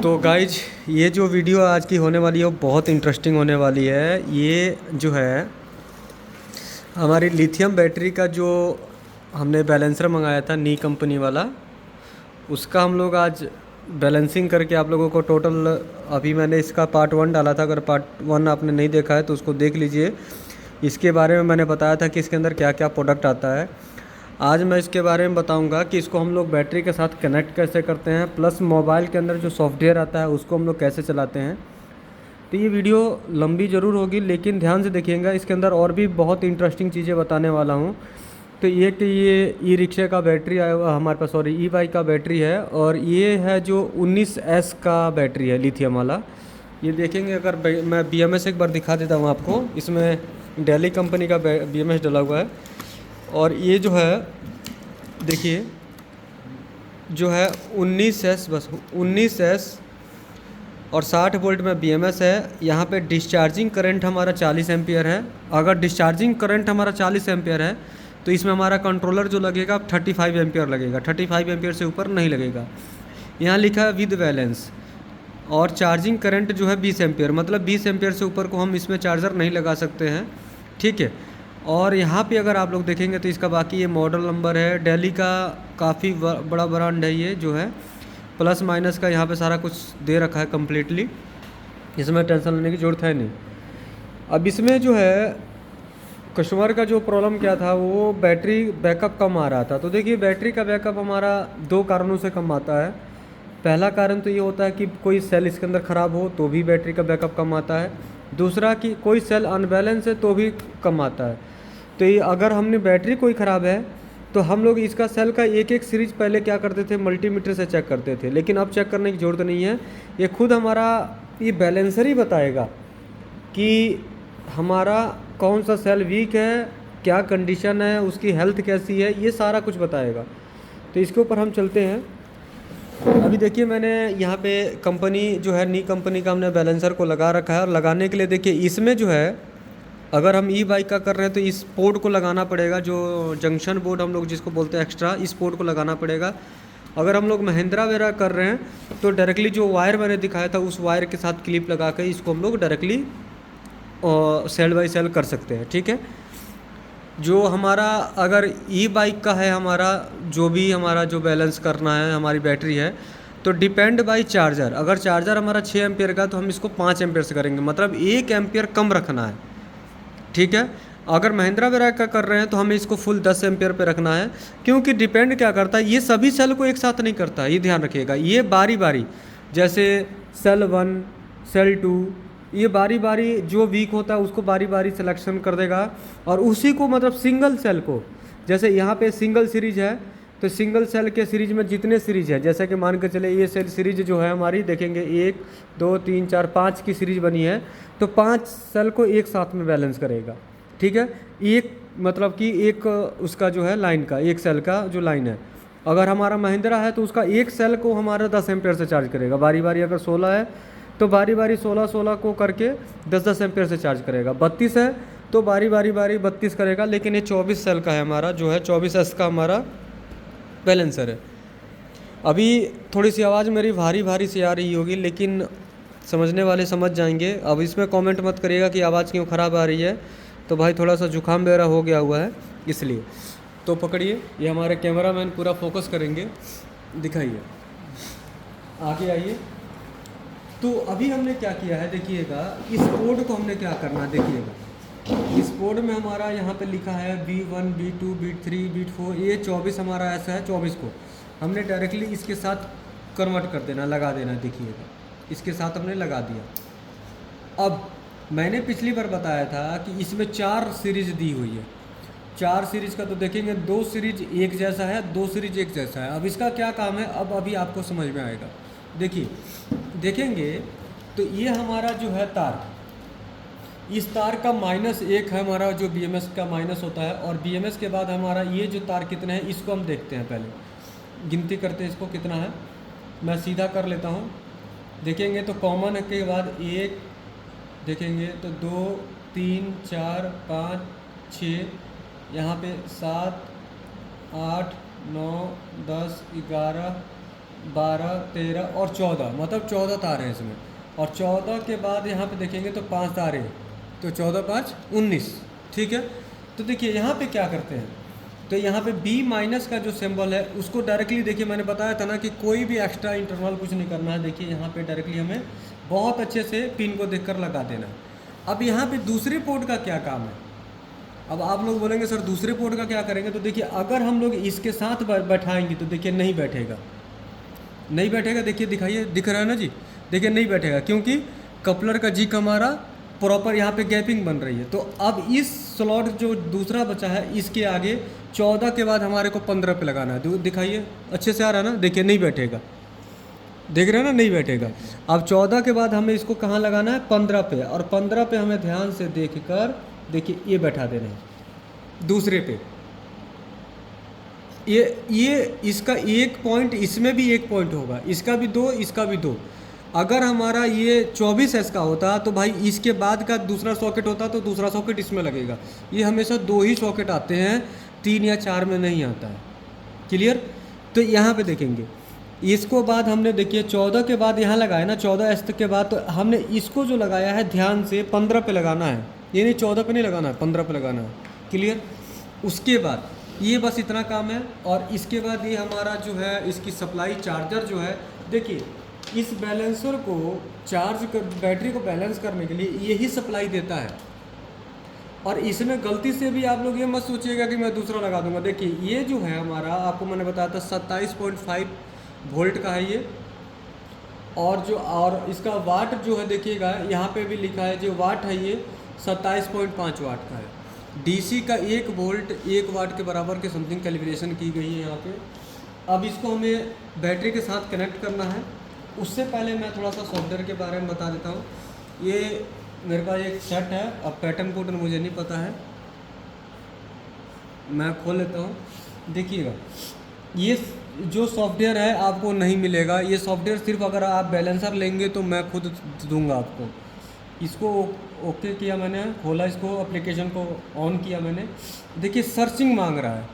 तो गाइज, ये जो वीडियो आज की होने वाली है वो बहुत इंटरेस्टिंग होने वाली है। ये जो है हमारी लिथियम बैटरी का जो हमने बैलेंसर मंगाया था नी कंपनी वाला, उसका हम लोग आज बैलेंसिंग करके आप लोगों को टोटल, अभी मैंने इसका पार्ट 1 डाला था। अगर पार्ट 1 आपने नहीं देखा है तो उसको देख लीजिए। इसके बारे में मैंने बताया था कि इसके अंदर क्या क्या प्रोडक्ट आता है। आज मैं इसके बारे में बताऊंगा कि इसको हम लोग बैटरी के साथ कनेक्ट कैसे करते हैं, प्लस मोबाइल के अंदर जो सॉफ्टवेयर आता है उसको हम लोग कैसे चलाते हैं। तो ये वीडियो लंबी ज़रूर होगी, लेकिन ध्यान से देखिएगा। इसके अंदर और भी बहुत इंटरेस्टिंग चीज़ें बताने वाला हूँ। तो ये कि ये ई रिक्शे का बैटरी आया हुआ हमारे पास, सॉरी ई बाइक का बैटरी है, और ये है जो 19S का बैटरी है लिथियम वाला। ये देखेंगे, अगर मैं BMS एक बार दिखा देता हूँ आपको। इसमें डेली कंपनी का BMS डला हुआ है, और ये जो है देखिए जो है 19S, बस 19S और 60 वोल्ट में BMS है। यहाँ पे डिस्चार्जिंग करंट हमारा 40 एम्पियर है। अगर डिस्चार्जिंग करंट हमारा 40 एम्पियर है तो इसमें हमारा कंट्रोलर जो लगेगा 35 एम्पियर लगेगा, 35 एम्पियर से ऊपर नहीं लगेगा। यहाँ लिखा है विद बैलेंस, और चार्जिंग करंट जो है 20 एम्पियर, मतलब 20 एम्पियर से ऊपर को हम इसमें चार्जर नहीं लगा सकते हैं, ठीक है। और यहाँ पे अगर आप लोग देखेंगे तो इसका बाकी ये मॉडल नंबर है, डेली का काफ़ी बड़ा ब्रांड है ये जो है। प्लस माइनस का यहाँ पे सारा कुछ दे रखा है कम्प्लीटली, इसमें टेंशन लेने की ज़रूरत है नहीं। अब इसमें जो है कस्टमर का जो प्रॉब्लम क्या था, वो बैटरी बैकअप कम आ रहा था। तो देखिए, बैटरी का बैकअप हमारा 2 कारणों से कम आता है। पहला कारण तो ये होता है कि कोई सेल इसके अंदर ख़राब हो तो भी बैटरी का बैकअप कम आता है। दूसरा कि कोई सेल अनबैलेंस है तो भी कम आता है। तो ये अगर हमने बैटरी कोई ख़राब है तो हम लोग इसका सेल का एक एक सीरीज पहले क्या करते थे, मल्टीमीटर से चेक करते थे, लेकिन अब चेक करने की ज़रूरत नहीं है। ये खुद हमारा ये बैलेंसर ही बताएगा कि हमारा कौन सा सेल वीक है, क्या कंडीशन है, उसकी हेल्थ कैसी है, ये सारा कुछ बताएगा। तो इसके ऊपर हम चलते हैं। अभी देखिए, मैंने यहाँ पे कंपनी जो है नी कंपनी का हमने बैलेंसर को लगा रखा है। और लगाने के लिए देखिए, इसमें जो है अगर हम ई बाइक का कर रहे हैं तो इस पोर्ट को लगाना पड़ेगा, जो जंक्शन बोर्ड हम लोग जिसको बोलते हैं एक्स्ट्रा, इस पोर्ट को लगाना पड़ेगा। अगर हम लोग महिंद्रा वगैरह कर रहे हैं तो डायरेक्टली जो वायर मैंने दिखाया था उस वायर के साथ क्लिप लगा कर इसको हम लोग डायरेक्टली सेल बाई सेल कर सकते हैं, ठीक है। जो हमारा अगर ई बाइक का है, हमारा जो भी हमारा जो बैलेंस करना है हमारी बैटरी है, तो डिपेंड बाई चार्जर। अगर चार्जर हमारा 6 एम्पियर का तो हम इसको 5 एम्पियर से करेंगे, मतलब 1 एम्पियर कम रखना है, ठीक है। अगर महिंद्रा वगैरह का कर रहे हैं तो हमें इसको फुल 10 एम्पियर पे रखना है, क्योंकि डिपेंड क्या करता है, ये सभी सेल को एक साथ नहीं करता, ये ध्यान रखिएगा। ये बारी बारी, जैसे सेल 1, सेल 2, ये बारी बारी जो वीक होता है उसको बारी बारी सिलेक्शन कर देगा, और उसी को मतलब सिंगल सेल को, जैसे यहाँ पे सिंगल सीरीज है तो सिंगल सेल के सीरीज में जितने सीरीज है, जैसे कि मान के चले ये सेल सीरीज जो है हमारी, देखेंगे 1 2 3 4 5 की सीरीज बनी है, तो 5 सेल को एक साथ में बैलेंस करेगा, ठीक है। एक मतलब कि एक उसका जो है लाइन का, एक सेल का जो लाइन है, अगर हमारा महिंद्रा है तो उसका एक सेल को हमारा 10 एम्पेयर से चार्ज करेगा बारी बारी। अगर 16 है तो बारी बारी 16 को करके 10 एम्पेयर से चार्ज करेगा। 32 है तो बारी बारी 32 करेगा। लेकिन ये 24 सेल का है हमारा, जो है 24S का हमारा बैलेंसर है। अभी थोड़ी सी आवाज़ मेरी भारी भारी सी आ रही होगी, लेकिन समझने वाले समझ जाएंगे। अब इसमें कमेंट मत करिएगा कि आवाज़ क्यों ख़राब आ रही है, तो भाई थोड़ा सा जुकाम वगैरह हो गया हुआ है इसलिए। तो पकड़िए, ये हमारे कैमरामैन पूरा फोकस करेंगे, दिखाइए, आगे आइए। तो अभी हमने क्या किया है देखिएगा, इस कोड को हमने क्या करना है देखिएगा। इस कोड में हमारा यहाँ पे लिखा है B1 B2 B3 B4, ये 24 हमारा ऐसा है। 24 को हमने डायरेक्टली इसके साथ कन्वर्ट कर देना, लगा देना। देखिएगा, इसके साथ हमने लगा दिया। अब मैंने पिछली बार बताया था कि इसमें 4 सीरीज दी हुई है। 4 सीरीज का तो देखेंगे 2 सीरीज एक जैसा है, 2 सीरीज एक जैसा है। अब इसका क्या काम है, अब अभी आपको समझ में आएगा। देखिए, देखेंगे तो ये हमारा जो है तार, इस तार का -1 है हमारा, जो BMS का माइनस होता है। और BMS के बाद हमारा ये जो तार कितने हैं इसको हम देखते हैं, पहले गिनती करते हैं इसको कितना है। मैं सीधा कर लेता हूँ। देखेंगे तो कॉमन के बाद 1, देखेंगे तो 2 3 4 5 6, यहाँ पे 7 8 9 10 11 12 13 और 14, मतलब 14 तार हैं इसमें। और 14 के बाद यहाँ पे देखेंगे तो 5 तारे, तो 14 5 19। ठीक है, तो देखिए यहाँ पे क्या करते हैं, तो यहाँ पे B माइनस का जो सिंबल है उसको डायरेक्टली देखिए, मैंने बताया था ना कि कोई भी एक्स्ट्रा इंटरवल कुछ नहीं करना है। देखिए यहाँ पे डायरेक्टली हमें बहुत अच्छे से पिन को देखकर लगा देना है। अब यहाँ पे दूसरे पोर्ट का क्या काम है, अब आप लोग बोलेंगे सर दूसरे पोर्ट का क्या करेंगे, तो देखिए अगर हम लोग इसके साथ बैठाएंगे तो देखिए नहीं बैठेगा, नहीं बैठेगा। देखिए दिखाइए, दिख रहा है ना जी, देखिए नहीं बैठेगा क्योंकि कपलर का जी हमारा प्रॉपर यहाँ पे गैपिंग बन रही है। तो अब इस स्लॉट जो दूसरा बचा है इसके आगे 14 के बाद हमारे को 15 पे लगाना है। दिखाइए अच्छे से आ रहा है ना, देखिए नहीं बैठेगा, देख रहे हैं ना, नहीं बैठेगा। अब 14 के बाद हमें इसको कहाँ लगाना है, 15 पे, और 15 पे हमें ध्यान से देख कर देखिए ये बैठा देना है दूसरे पे। ये इसका एक पॉइंट, इसमें भी एक पॉइंट होगा, इसका भी 2, इसका भी 2। अगर हमारा ये 24S का होता तो भाई इसके बाद का दूसरा सॉकेट होता तो दूसरा सॉकेट इसमें लगेगा। ये हमेशा 2 ही सॉकेट आते हैं, 3 या 4 में नहीं आता है। क्लियर, तो यहाँ पे देखेंगे इसको बाद हमने देखिए 14 के बाद यहाँ लगाया ना, 14S के बाद, तो हमने इसको जो लगाया है ध्यान से 15 पे लगाना है, ये नहीं 14 पे नहीं लगाना है, 15 पे लगाना है। क्लियर, उसके बाद ये बस इतना काम है। और इसके बाद ये हमारा जो है इसकी सप्लाई चार्जर जो है, देखिए इस बैलेंसर को चार्ज कर, बैटरी को बैलेंस करने के लिए यही सप्लाई देता है। और इसमें गलती से भी आप लोग ये मत सोचिएगा कि मैं दूसरा लगा दूंगा। देखिए ये जो है हमारा, आपको मैंने बताया था 27.5 वोल्ट का है ये, और इसका वाट जो है देखिएगा यहाँ पे भी लिखा है, जो वाट है ये 27.5 वाट का है। डीसी का 1 वोल्ट 1 वाट के बराबर के समथिंग कैलिब्रेशन की गई है यहाँ पे। अब इसको हमें बैटरी के साथ कनेक्ट करना है। उससे पहले मैं थोड़ा सा सॉफ्टवेयर के बारे में बता देता हूँ। ये मेरे पास एक सेट है, अब पैटर्न कोड मुझे नहीं पता है, मैं खोल लेता हूँ। देखिएगा ये जो सॉफ्टवेयर है आपको नहीं मिलेगा, ये सॉफ्टवेयर सिर्फ अगर आप बैलेंसर लेंगे तो मैं खुद दूंगा आपको। इसको ओके किया मैंने, खोला इसको, एप्लीकेशन को ऑन किया मैंने, देखिए सर्चिंग मांग रहा है।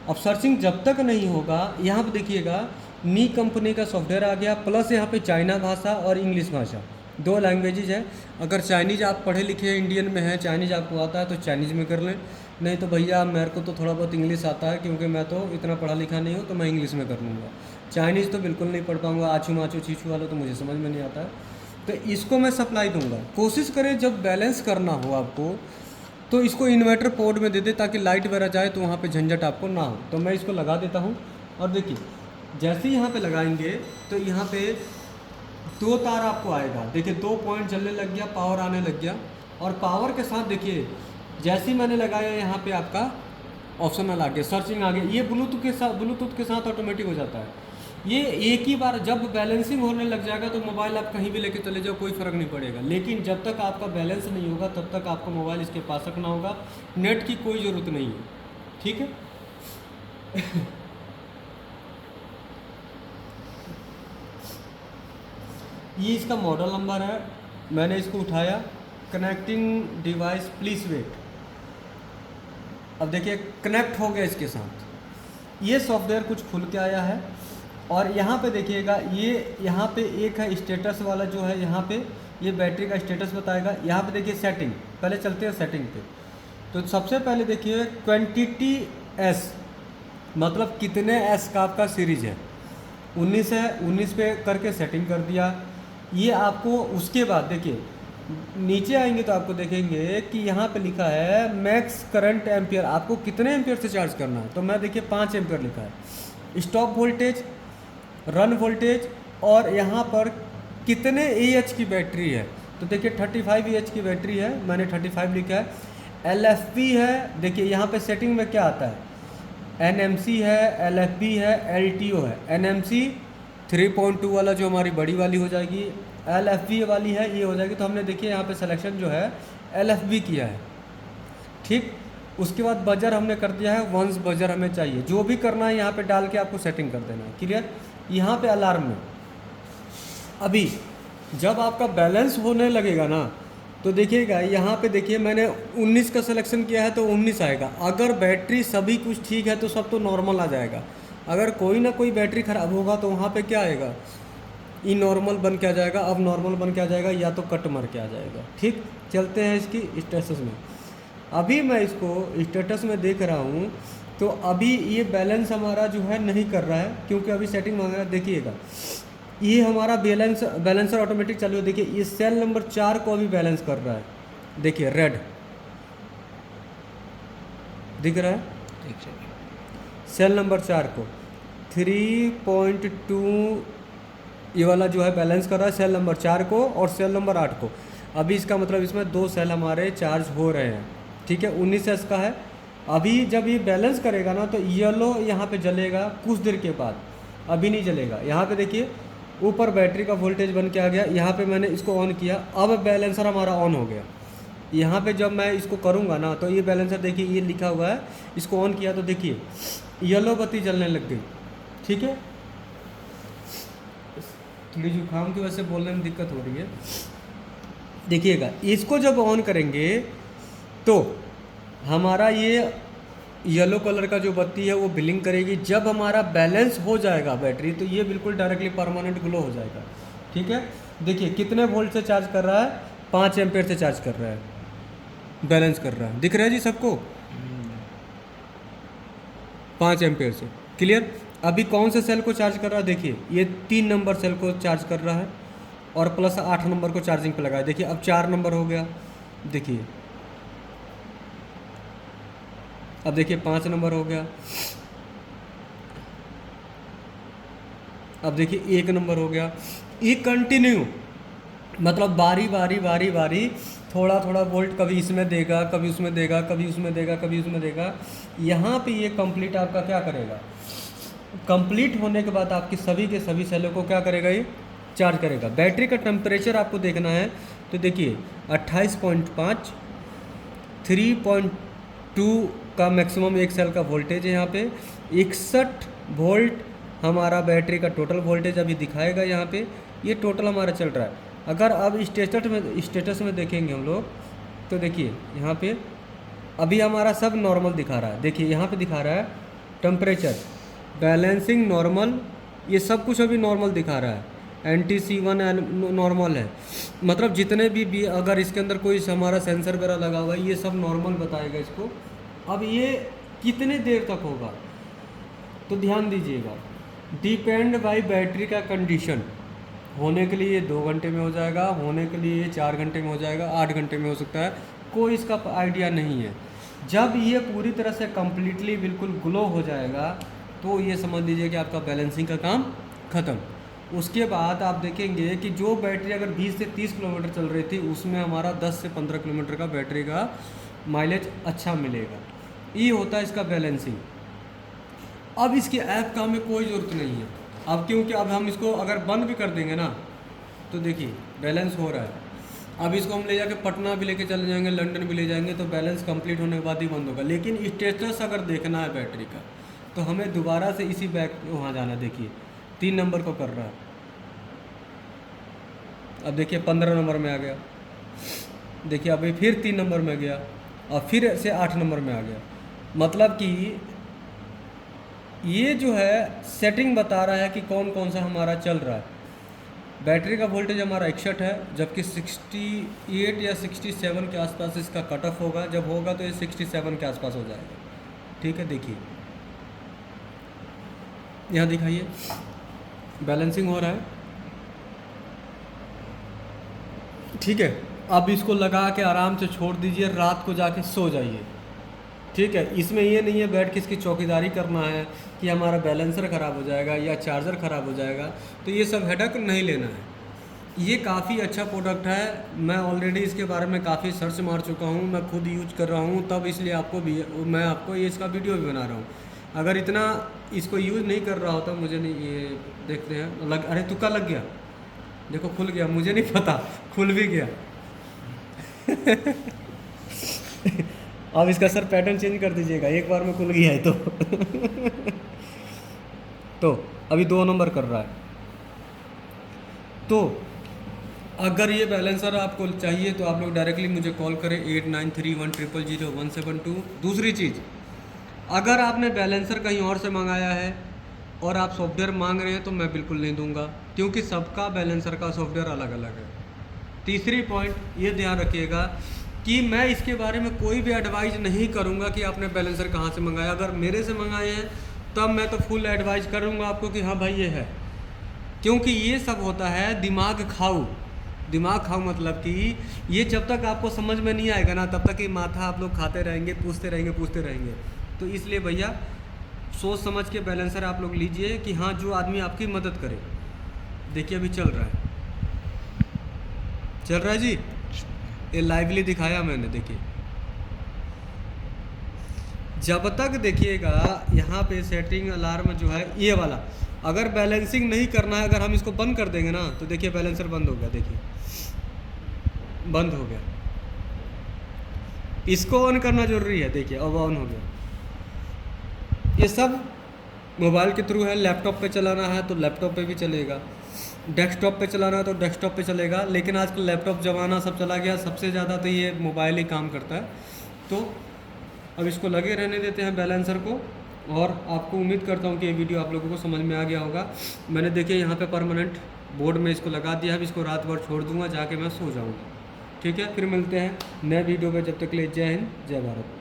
अब सर्चिंग जब तक नहीं होगा, यहाँ पे देखिएगा नी कंपनी का सॉफ्टवेयर आ गया, प्लस यहाँ पे चाइना भाषा और इंग्लिश भाषा 2 लैंग्वेजेज है। अगर चाइनीज़ आप पढ़े लिखे इंडियन में हैं, चाइनीज़ आपको आता है तो चाइनीज़ में कर लें, नहीं तो भैया मेरे को तो थोड़ा बहुत इंग्लिश आता है क्योंकि मैं तो इतना पढ़ा लिखा नहीं हूँ, तो मैं इंग्लिश में कर लूँगा। चाइनीज़ तो बिल्कुल नहीं पढ़ पाऊँगा, आचू माचू चीचू वाला तो मुझे समझ में नहीं आता है। तो इसको मैं सप्लाई दूंगा। कोशिश करें जब बैलेंस करना हो आपको तो इसको इन्वर्टर पोर्ट में दे दे, ताकि लाइट वगैरह जाए तो वहाँ पे झंझट आपको ना हो। तो मैं इसको लगा देता हूँ, और देखिए जैसे ही यहाँ पे लगाएंगे तो यहाँ पे 2 तार आपको आएगा, देखिए 2 पॉइंट जलने लग गया, पावर आने लग गया। और पावर के साथ देखिए जैसे ही मैंने लगाया यहाँ पे आपका ऑप्शनल आ गया, सर्चिंग आ गया। ये ब्लूटूथ के साथ ऑटोमेटिक हो जाता है। ये एक ही बार जब बैलेंसिंग होने लग जाएगा तो मोबाइल आप कहीं भी लेके चले जाओ, कोई फ़र्क नहीं पड़ेगा। लेकिन जब तक आपका बैलेंस नहीं होगा तब तक आपका मोबाइल इसके पास रखना होगा, नेट की कोई ज़रूरत नहीं है। ठीक है ये इसका मॉडल नंबर है, मैंने इसको उठाया, कनेक्टिंग डिवाइस प्लीज़ वेट। अब देखिए कनेक्ट हो गया इसके साथ, ये सॉफ्टवेयर कुछ खुल के आया है। और यहाँ पे देखिएगा ये यहाँ पे एक है स्टेटस वाला जो है, यहाँ पे ये बैटरी का स्टेटस बताएगा। यहाँ पे देखिए सेटिंग, पहले चलते हैं सेटिंग पे। तो सबसे पहले देखिए क्वांटिटी एस, मतलब कितने एस का आपका सीरीज है, 19 है, 19 पे करके सेटिंग कर दिया। ये आपको उसके बाद देखिए नीचे आएंगे तो आपको देखेंगे कि यहाँ पे लिखा है मैक्स करंट एम्पियर, आपको कितने एम्पियर से चार्ज करना है। तो मैं देखिए 5 एम्पियर लिखा है। स्टॉप वोल्टेज, रन वोल्टेज, और यहाँ पर कितने AH की बैटरी है। तो देखिए 35 AH की बैटरी है, मैंने 35 लिखा है। LFP है, देखिए यहाँ पे सेटिंग में क्या आता है, NMC है, LFP है, LTO है। NMC 3.2 वाला जो हमारी बड़ी वाली हो जाएगी, LFP वाली है ये हो जाएगी। तो हमने देखिए यहाँ पे सिलेक्शन जो है LFP किया है। ठीक, उसके बाद बजर हमने कर दिया है, वंस बजर हमें चाहिए। जो भी करना है यहाँ पे डाल के आपको सेटिंग कर देना है। क्लियर, यहाँ पे अलार्म में अभी जब आपका बैलेंस होने लगेगा ना तो देखिएगा यहाँ पे देखिए मैंने 19 का सिलेक्शन किया है तो 19 आएगा। अगर बैटरी सभी कुछ ठीक है तो सब तो नॉर्मल आ जाएगा। अगर कोई ना कोई बैटरी ख़राब होगा तो वहाँ पे क्या आएगा, ई नॉर्मल बन के आ जाएगा, अब नॉर्मल बन के आ जाएगा, या तो कट मार के आ जाएगा। ठीक, चलते हैं इसकी स्टेटस में। अभी मैं इसको स्टेटस में देख रहा हूँ तो अभी ये बैलेंस हमारा जो है नहीं कर रहा है, क्योंकि अभी सेटिंग मांग रहा है। देखिएगा ये हमारा बैलेंसर ऑटोमेटिक चालू है। देखिए ये सेल नंबर 4 को अभी बैलेंस कर रहा है, देखिए रेड दिख रहा है, सेल नंबर 4 को 3.2 ये वाला जो है बैलेंस कर रहा है सेल नंबर 4 को और सेल नंबर 8 को। अभी इसका मतलब इसमें 2 सेल हमारे चार्ज हो रहे हैं। ठीक है, 19 का है। अभी जब ये बैलेंस करेगा ना तो येलो यहाँ पे जलेगा कुछ देर के बाद, अभी नहीं जलेगा। यहाँ पे देखिए ऊपर बैटरी का वोल्टेज बन के आ गया, यहाँ पे मैंने इसको ऑन किया, अब बैलेंसर हमारा ऑन हो गया। यहाँ पे जब मैं इसको करूँगा ना तो ये बैलेंसर देखिए ये लिखा हुआ है, इसको ऑन किया तो देखिए येलो बत्ती जलने लग गई। ठीक है, थोड़ी जुकाम की वजह से बोलने में दिक्कत हो रही है। देखिएगा इसको जब ऑन करेंगे तो हमारा ये येलो कलर का जो बत्ती है वो ब्लिंक करेगी। जब हमारा बैलेंस हो जाएगा बैटरी तो ये बिल्कुल डायरेक्टली परमानेंट ग्लो हो जाएगा। ठीक है, देखिए कितने वोल्ट से चार्ज कर रहा है, 5 एम्पेयर से चार्ज कर रहा है, बैलेंस कर रहा है। दिख रहा है जी सबको, 5 एम्पेयर से। क्लियर। अभी कौन से सेल को चार्ज कर रहा है, देखिए ये 3 नंबर सेल को चार्ज कर रहा है और प्लस 8 नंबर को चार्जिंग पे लगाया। देखिए अब 4 नंबर हो गया, देखिए अब देखिए 5 नंबर हो गया, अब देखिए 1 नंबर हो गया। ये कंटिन्यू मतलब बारी बारी बारी बारी थोड़ा थोड़ा वोल्ट कभी इसमें देगा, कभी उसमें देगा, कभी उसमें देगा, कभी उसमें देगा। यहाँ पे ये कंप्लीट आपका क्या करेगा, कंप्लीट होने के बाद आपकी सभी के सभी सेलों को क्या करेगा, ये चार्ज करेगा। बैटरी का टेम्परेचर आपको देखना है तो देखिए 28.5, 3.2 का मैक्सिमम एक सेल का वोल्टेज है। यहाँ पे 61 वोल्ट हमारा बैटरी का टोटल वोल्टेज अभी दिखाएगा। यहाँ पे ये टोटल हमारा चल रहा है। अगर अब स्टेटस में देखेंगे हम लोग तो देखिए यहाँ पे अभी हमारा सब नॉर्मल दिखा रहा है। देखिए यहाँ पे दिखा रहा है टेम्परेचर, बैलेंसिंग नॉर्मल, ये सब कुछ अभी नॉर्मल दिखा रहा है। NTC1 नॉर्मल है, मतलब जितने भी अगर इसके अंदर कोई हमारा सेंसर वगैरह लगा हुआ है ये सब नॉर्मल बताएगा इसको। अब ये कितने देर तक होगा तो ध्यान दीजिएगा, डिपेंड बाई बैटरी का कंडीशन। होने के लिए 2 घंटे में हो जाएगा, होने के लिए 4 घंटे में हो जाएगा, 8 घंटे में हो सकता है, कोई इसका आइडिया नहीं है। जब ये पूरी तरह से कम्प्लीटली बिल्कुल ग्लो हो जाएगा तो ये समझ लीजिए कि आपका बैलेंसिंग का काम ख़त्म। उसके बाद आप देखेंगे कि जो बैटरी अगर 20 से 30 किलोमीटर चल रही थी उसमें हमारा 10 से 15 किलोमीटर का बैटरी का माइलेज अच्छा मिलेगा। ये होता है इसका बैलेंसिंग। अब इसकी ऐप का हमें कोई ज़रूरत नहीं है अब, क्योंकि अब हम इसको अगर बंद भी कर देंगे ना तो देखिए बैलेंस हो रहा है। अब इसको हम ले जाके पटना भी लेके चले जाएंगे, लंदन भी ले जाएंगे तो बैलेंस कंप्लीट होने के बाद ही बंद होगा। लेकिन स्टेटस अगर देखना है बैटरी का तो हमें दोबारा से इसी बैक वहाँ जाना। देखिए 3 नंबर को कर रहा है, अब देखिए 15 नंबर में आ गया, देखिए अभी फिर 3 नंबर में गया और फिर से 8 नंबर में आ गया। मतलब कि ये जो है सेटिंग बता रहा है कि कौन कौन सा हमारा चल रहा है। बैटरी का वोल्टेज हमारा 61 है, जबकि 68 या 67 के आसपास इसका कट ऑफ होगा। जब होगा तो ये 67 के आसपास हो जाएगा। ठीक है, देखिए यहाँ दिखाइए बैलेंसिंग हो रहा है। ठीक है, अब इसको लगा के आराम से छोड़ दीजिए, रात को जाके सो जाइए। ठीक है, इसमें ये नहीं है बैठ के इसकी चौकीदारी करना है कि हमारा बैलेंसर ख़राब हो जाएगा या चार्जर ख़राब हो जाएगा, तो ये सब हेडक नहीं लेना है। ये काफ़ी अच्छा प्रोडक्ट है, मैं ऑलरेडी इसके बारे में काफ़ी सर्च मार चुका हूँ, मैं खुद यूज कर रहा हूँ, तब इसलिए मैं आपको ये इसका वीडियो भी बना रहा हूँ। अगर इतना इसको यूज़ नहीं कर रहा होता मुझे नहीं, ये देखते हैं अरे तुक्का लग गया, देखो खुल गया, मुझे नहीं पता खुल भी गया। अब इसका सर पैटर्न चेंज कर दीजिएगा, एक बार में खुल गया है तो अभी 2 नंबर कर रहा है। तो अगर ये बैलेंसर आपको चाहिए तो आप लोग डायरेक्टली मुझे कॉल करें 8931000172। दूसरी चीज़, अगर आपने बैलेंसर कहीं और से मंगाया है और आप सॉफ्टवेयर मांग रहे हैं तो मैं बिल्कुल नहीं दूंगा, क्योंकि सबका बैलेंसर का सॉफ्टवेयर अलग अलग है। तीसरी पॉइंट ये ध्यान रखिएगा कि मैं इसके बारे में कोई भी एडवाइस नहीं करूंगा कि आपने बैलेंसर कहाँ से मंगाया। अगर मेरे से मंगाए हैं तब मैं तो फुल एडवाइस करूंगा आपको कि हाँ भाई ये है, क्योंकि ये सब होता है दिमाग खाऊ। दिमाग खाऊ मतलब कि ये जब तक आपको समझ में नहीं आएगा ना, तब तक ये माथा आप लोग खाते रहेंगे, पूछते रहेंगे। तो इसलिए भैया सोच समझ के बैलेंसर आप लोग लीजिए कि हाँ जो आदमी आपकी मदद करे। देखिए अभी चल रहा है जी, ये लाइवली दिखाया मैंने। देखिए जब तक देखिएगा यहाँ पे सेटिंग अलार्म जो है ये वाला, अगर बैलेंसिंग नहीं करना है, अगर हम इसको बंद कर देंगे ना तो देखिए बैलेंसर बंद हो गया। देखिए बंद हो गया। इसको ऑन करना जरूरी है। देखिए अब ऑन हो गया। ये सब मोबाइल के थ्रू है। लैपटॉप पे चलाना है तो लैपटॉप पे भी चलेगा, डेस्कटॉप पे चलाना है तो डेस्कटॉप पे चलेगा। लेकिन आजकल लैपटॉप ज़माना सब चला गया, सबसे ज़्यादा तो ये मोबाइल ही काम करता है। तो अब इसको लगे रहने देते हैं बैलेंसर को, और आपको उम्मीद करता हूँ कि ये वीडियो आप लोगों को समझ में आ गया होगा। मैंने देखिए यहाँ पे परमानेंट बोर्ड में इसको लगा दिया है। अब इसको रात भर छोड़ दूँगा, जाके मैं सो जाऊँगा। ठीक है, फिर मिलते हैं नए वीडियो में। जब तक के लिए जय हिंद, जय भारत।